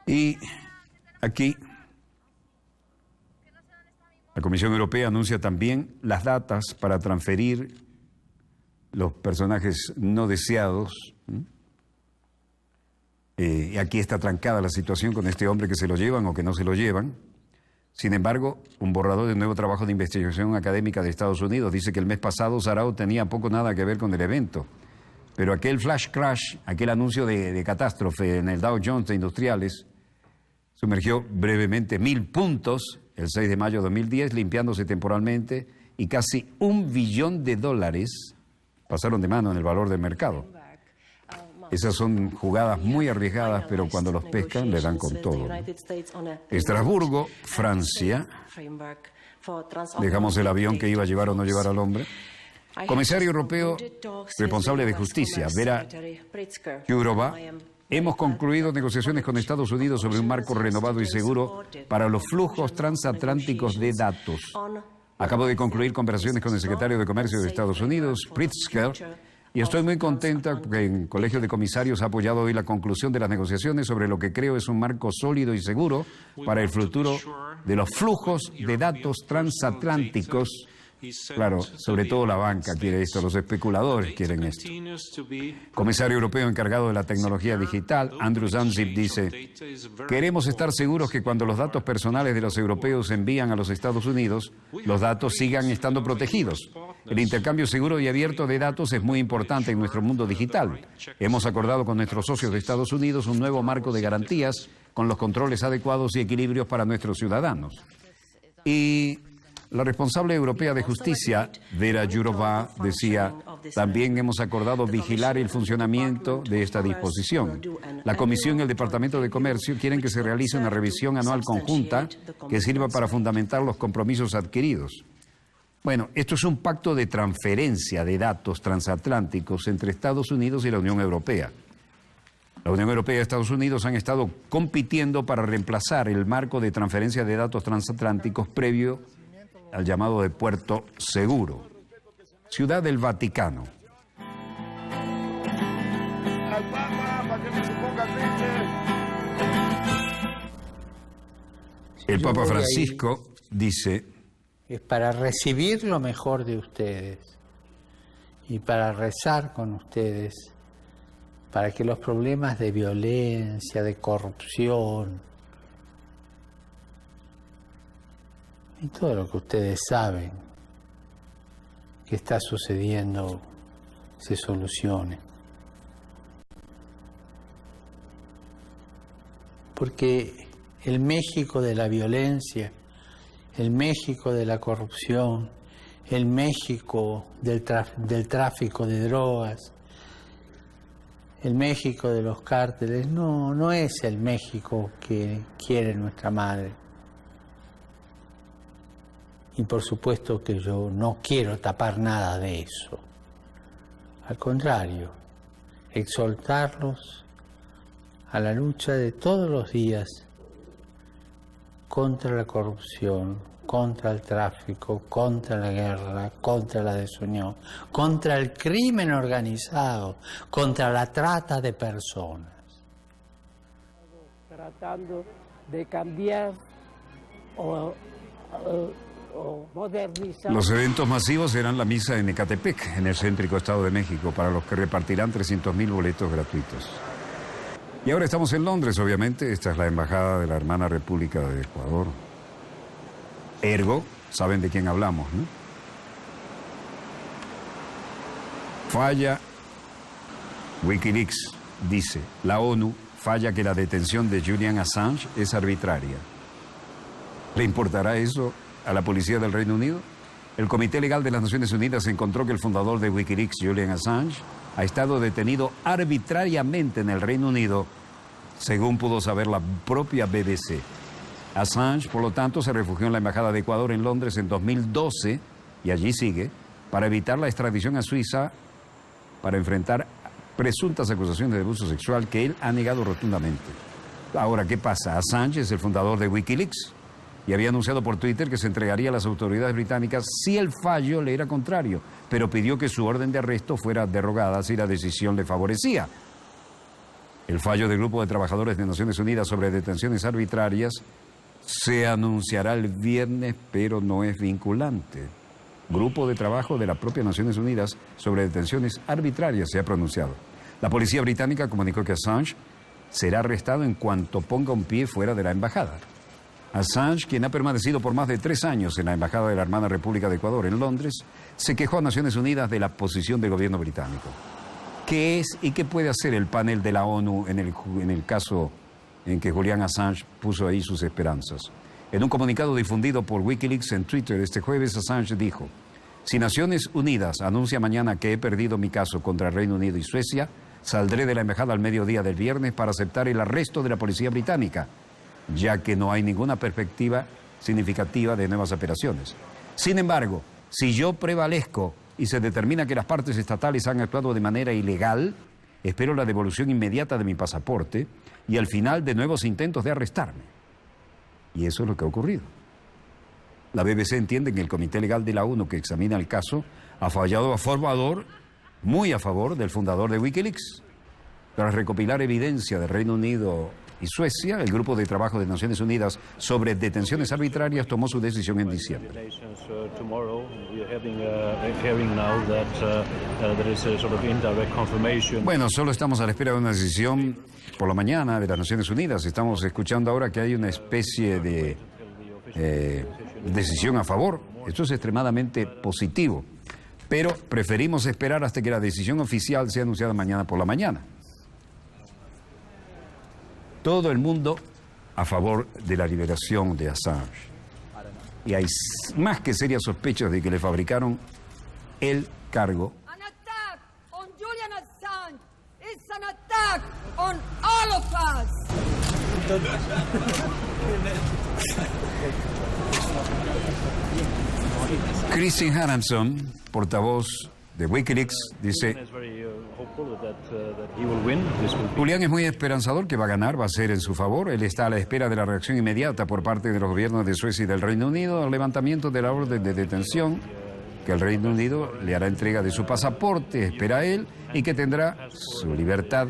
Y aquí la Comisión Europea anuncia también las datas para transferir los personajes no deseados. Y aquí está trancada la situación con este hombre que se lo llevan o que no se lo llevan. Sin embargo, un borrador de un nuevo trabajo de investigación académica de Estados Unidos dice que el mes pasado Sarao tenía poco nada que ver con el evento. Pero aquel flash crash, aquel anuncio de catástrofe en el Dow Jones de Industriales, sumergió brevemente 1.000 puntos el 6 de mayo de 2010, limpiándose temporalmente, y casi $1 billón pasaron de mano en el valor del mercado. Esas son jugadas muy arriesgadas, pero cuando los pescan le dan con todo, ¿no? Estrasburgo, Francia. Dejamos el avión que iba a llevar o no llevar al hombre. Comisario europeo responsable de justicia, Vera Jourova. Hemos concluido negociaciones con Estados Unidos sobre un marco renovado y seguro para los flujos transatlánticos de datos. Acabo de concluir conversaciones con el secretario de Comercio de Estados Unidos, Pritzker, y estoy muy contenta porque el Colegio de Comisarios ha apoyado hoy la conclusión de las negociaciones sobre lo que creo es un marco sólido y seguro para el futuro de los flujos de datos transatlánticos. Claro, sobre todo la banca quiere esto, los especuladores quieren esto. Comisario europeo encargado de la tecnología digital, Andrew Ansip, dice: queremos estar seguros que cuando los datos personales de los europeos se envían a los Estados Unidos, los datos sigan estando protegidos. El intercambio seguro y abierto de datos es muy importante en nuestro mundo digital. Hemos acordado con nuestros socios de Estados Unidos un nuevo marco de garantías con los controles adecuados y equilibrios para nuestros ciudadanos. Y la responsable europea de justicia, Vera Jourova, decía: también hemos acordado vigilar el funcionamiento de esta disposición. La Comisión y el Departamento de Comercio quieren que se realice una revisión anual conjunta que sirva para fundamentar los compromisos adquiridos. Bueno, esto es un pacto de transferencia de datos transatlánticos entre Estados Unidos y la Unión Europea. La Unión Europea y Estados Unidos han estado compitiendo para reemplazar el marco de transferencia de datos transatlánticos previo al llamado de Puerto Seguro. Ciudad del Vaticano. El Papa Francisco dice: es para recibir lo mejor de ustedes y para rezar con ustedes para que los problemas de violencia, de corrupción y todo lo que ustedes saben que está sucediendo se solucione. porque el México de la violencia, el México de la corrupción, el México del tráfico de drogas, el México de los cárteles, no es el México que quiere nuestra madre. Y por supuesto que yo no quiero tapar nada de eso. Al contrario, exhortarlos a la lucha de todos los días contra la corrupción, contra el tráfico, contra la guerra, contra la desunión, contra el crimen organizado, contra la trata de personas. Tratando de cambiar o modernizar. Los eventos masivos serán la misa en Ecatepec, en el céntrico Estado de México, para los que repartirán 300.000 boletos gratuitos. Y ahora estamos en Londres, obviamente. Esta es la embajada de la hermana República de Ecuador. Ergo, saben de quién hablamos, ¿no? Falla Wikileaks, dice, la ONU falla que la detención de Julian Assange es arbitraria. ¿Le importará eso a la policía del Reino Unido? El Comité Legal de las Naciones Unidas encontró que el fundador de Wikileaks, Julian Assange, ha estado detenido arbitrariamente en el Reino Unido, según pudo saber la propia BBC. Assange, por lo tanto, se refugió en la Embajada de Ecuador en Londres en 2012, y allí sigue, para evitar la extradición a Suiza, para enfrentar presuntas acusaciones de abuso sexual que él ha negado rotundamente. Ahora, ¿qué pasa? Assange es el fundador de Wikileaks y había anunciado por Twitter que se entregaría a las autoridades británicas si el fallo le era contrario, pero pidió que su orden de arresto fuera derogada si la decisión le favorecía. El fallo del Grupo de Trabajadores de Naciones Unidas sobre detenciones arbitrarias se anunciará el viernes, pero no es vinculante. Grupo de trabajo de la propia Naciones Unidas sobre detenciones arbitrarias se ha pronunciado. La policía británica comunicó que Assange será arrestado en cuanto ponga un pie fuera de la embajada. Assange, quien ha permanecido por más de 3 años en la embajada de la hermana República de Ecuador en Londres, se quejó a Naciones Unidas de la posición del gobierno británico. ¿Qué es y qué puede hacer el panel de la ONU en el caso en que Julian Assange puso ahí sus esperanzas? En un comunicado difundido por Wikileaks en Twitter este jueves, Assange dijo: si Naciones Unidas anuncia mañana que he perdido mi caso contra el Reino Unido y Suecia, saldré de la embajada al mediodía del viernes para aceptar el arresto de la policía británica, ya que no hay ninguna perspectiva significativa de nuevas operaciones. Sin embargo, si yo prevalezco y se determina que las partes estatales han actuado de manera ilegal, espero la devolución inmediata de mi pasaporte y el final de nuevos intentos de arrestarme. Y eso es lo que ha ocurrido. La BBC entiende que el Comité Legal de la ONU que examina el caso ha fallado muy a favor del fundador de Wikileaks. Tras recopilar evidencia del Reino Unido y Suecia, el Grupo de Trabajo de Naciones Unidas sobre detenciones arbitrarias tomó su decisión en diciembre. Bueno, solo estamos a la espera de una decisión por la mañana de las Naciones Unidas. Estamos escuchando ahora que hay una especie de decisión a favor. Esto es extremadamente positivo, pero preferimos esperar hasta que la decisión oficial sea anunciada mañana por la mañana. Todo el mundo a favor de la liberación de Assange. Y hay más que serias sospechas de que le fabricaron el cargo. An attack on Julian Assange is an attack on all of us. Christine Harrison, portavoz de Wikileaks, dice: Julián es muy esperanzador que va a ganar, va a ser en su favor. Él está a la espera de la reacción inmediata por parte de los gobiernos de Suecia y del Reino Unido al levantamiento de la orden de detención, que el Reino Unido le hará entrega de su pasaporte, espera él, y que tendrá su libertad.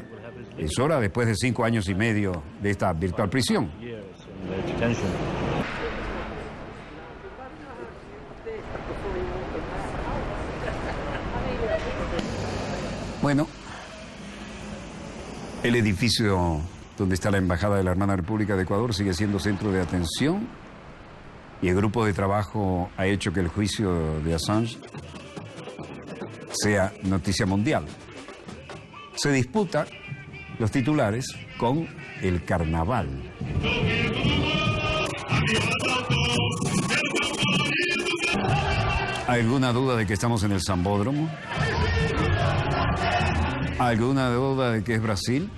Es hora después de 5 años y medio de esta virtual prisión. Bueno, el edificio donde está la Embajada de la Hermana República de Ecuador sigue siendo centro de atención y el grupo de trabajo ha hecho que el juicio de Assange sea noticia mundial. Se disputa los titulares con el carnaval. ¿Alguna duda de que estamos en el Sambódromo? ¿Alguna duda de que es Brasil?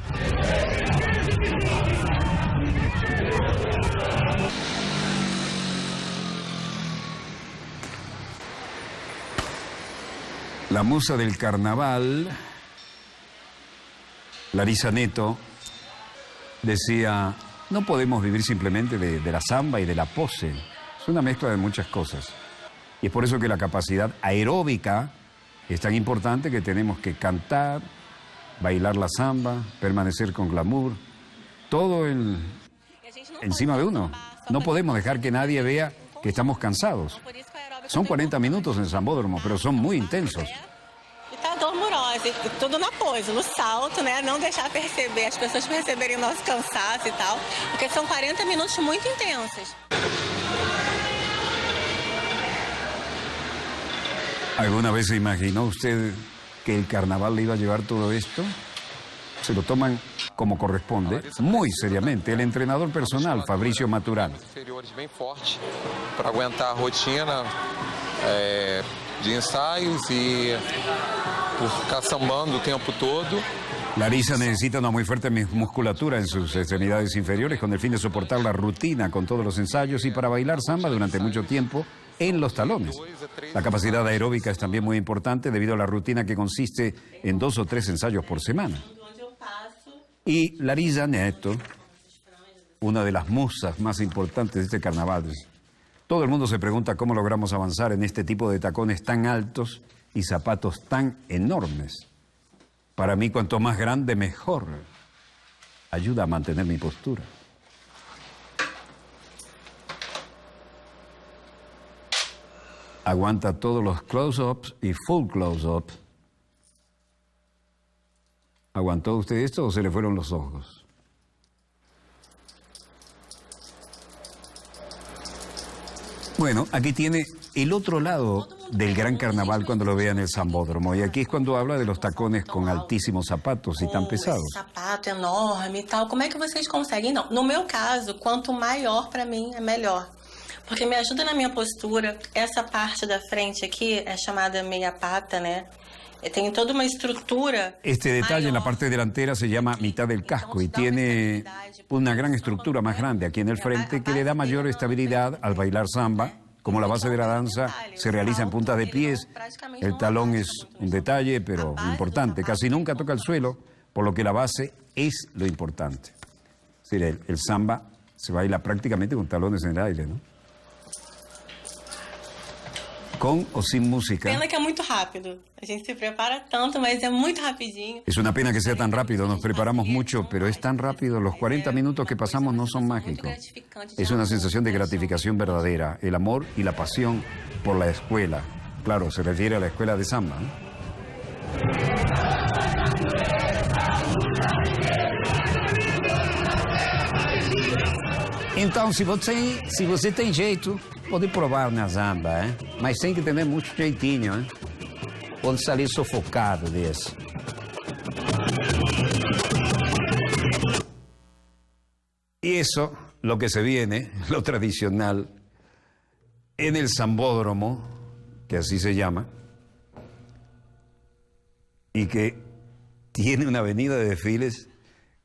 La musa del carnaval, Larisa Neto, decía, no podemos vivir simplemente de la samba y de la pose. Es una mezcla de muchas cosas. Y es por eso que la capacidad aeróbica es tan importante, que tenemos que cantar, bailar la samba, permanecer con glamour, todo encima de uno. No podemos dejar que nadie vea que estamos cansados. Son 40 minutos en el Sambódromo, pero son muy intensos. E tá glamourosa, tudo na pose, no salto, né? Não deixar perceber, as pessoas perceberem o nosso cansaço e tal, porque são 40 minutos muito intensos. ¿Alguna vez se imaginó usted que el carnaval le iba a llevar todo esto? Se lo toman como corresponde, muy seriamente. El entrenador personal, Fabricio Maturana. Inferiores bem forte para aguentar a rotina de ensaios y por ficar sambando el tiempo todo. Larisa necesita una muy fuerte musculatura en sus extremidades inferiores con el fin de soportar la rutina con todos los ensayos y para bailar samba durante mucho tiempo en los talones. La capacidad aeróbica es también muy importante debido a la rutina que consiste en 2 o 3 ensayos por semana. Y Larisa Neto, una de las musas más importantes de este carnaval. Todo el mundo se pregunta cómo logramos avanzar en este tipo de tacones tan altos y zapatos tan enormes. Para mí, cuanto más grande, mejor. Ayuda a mantener mi postura. Aguanta todos los close-ups y full close-ups. ¿Aguantó usted esto o se le fueron los ojos? Bueno, aquí tiene el otro lado del gran carnaval cuando lo vea en el Sambódromo. Y aquí es cuando habla de los tacones con altísimos zapatos y tan pesados. Sapato enorme e tal, como é que vocês conseguem? Não, no meu caso, quanto maior para mim é melhor. Porque me ajuda na minha postura. Essa parte da frente aqui é chamada meia pata, né? Tiene toda una estructura. Este detalle en la parte delantera se llama mitad del casco y tiene una gran estructura más grande aquí en el frente que le da mayor estabilidad al bailar samba. Como la base de la danza se realiza en puntas de pies, el talón es un detalle, pero importante. Casi nunca toca el suelo, por lo que la base es lo importante. Es decir, el samba se baila prácticamente con talones en el aire, ¿no? Con o sin música. Pena que é muito rápido. A gente se prepara tanto, mas é muito rapidinho. Es una pena que sea tan rápido, nos preparamos mucho, pero es tan rápido, los 40 minutos que pasamos no son mágicos. Es una sensación de gratificación verdadera, el amor y la pasión por la escuela. Claro, se refiere a la escuela de samba, ¿no? Então, se você tem jeito, pode provar na samba, hein? Mas tem que ter muito jeitinho, hein? Pode sair sofocado desse. Y eso, lo que se viene, lo tradicional, en el Sambódromo, que así se llama, y que tiene una avenida de desfiles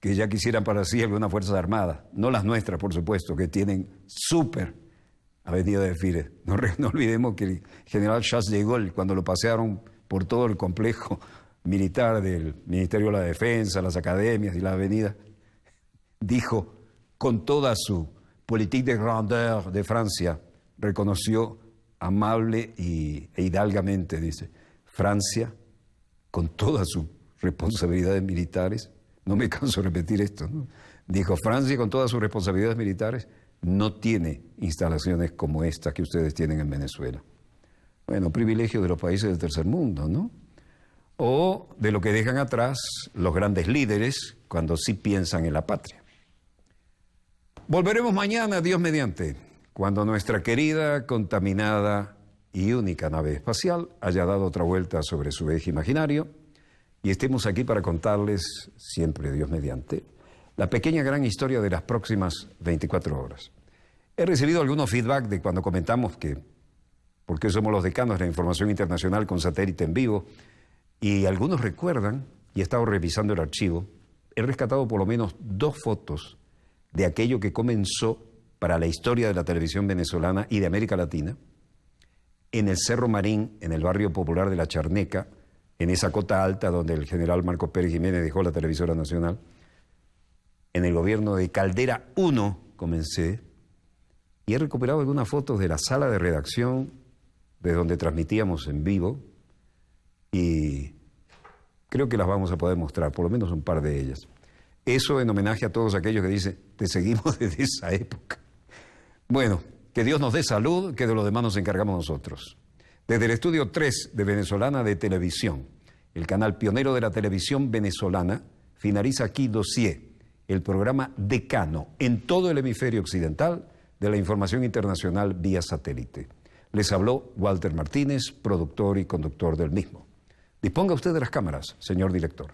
que ya quisieran para sí algunas Fuerzas Armadas, no las nuestras, por supuesto, que tienen súper avenida de desfiles. No olvidemos que el general Charles de Gaulle, cuando lo pasearon por todo el complejo militar del Ministerio de la Defensa, las academias y las avenidas, dijo, con toda su politique de grandeur de Francia, reconoció amable e hidalgamente, dice, Francia, con todas sus responsabilidades militares, no me canso de repetir esto, ¿no? Dijo, Francia con todas sus responsabilidades militares no tiene instalaciones como estas que ustedes tienen en Venezuela. Bueno, privilegio de los países del tercer mundo, ¿no? O de lo que dejan atrás los grandes líderes cuando sí piensan en la patria. Volveremos mañana, Dios mediante, cuando nuestra querida, contaminada y única nave espacial haya dado otra vuelta sobre su eje imaginario y estemos aquí para contarles, siempre Dios mediante, la pequeña gran historia de las próximas 24 horas. He recibido algunos feedback de cuando comentamos que, porque somos los decanos de la información internacional con satélite en vivo, y algunos recuerdan, y he estado revisando el archivo, he rescatado por lo menos 2 fotos de aquello que comenzó para la historia de la televisión venezolana y de América Latina, en el Cerro Marín, en el barrio popular de La Charneca, en esa cota alta donde el general Marcos Pérez Jiménez dejó la televisora nacional. En el gobierno de Caldera I comencé, y he recuperado algunas fotos de la sala de redacción de donde transmitíamos en vivo, y creo que las vamos a poder mostrar, por lo menos un par de ellas. Eso en homenaje a todos aquellos que dicen, te seguimos desde esa época. Bueno, que Dios nos dé salud, que de lo demás nos encargamos nosotros. Desde el estudio 3 de Venezolana de Televisión, el canal pionero de la televisión venezolana, finaliza aquí Dossier, el programa decano en todo el hemisferio occidental de la información internacional vía satélite. Les habló Walter Martínez, productor y conductor del mismo. Disponga usted de las cámaras, señor director.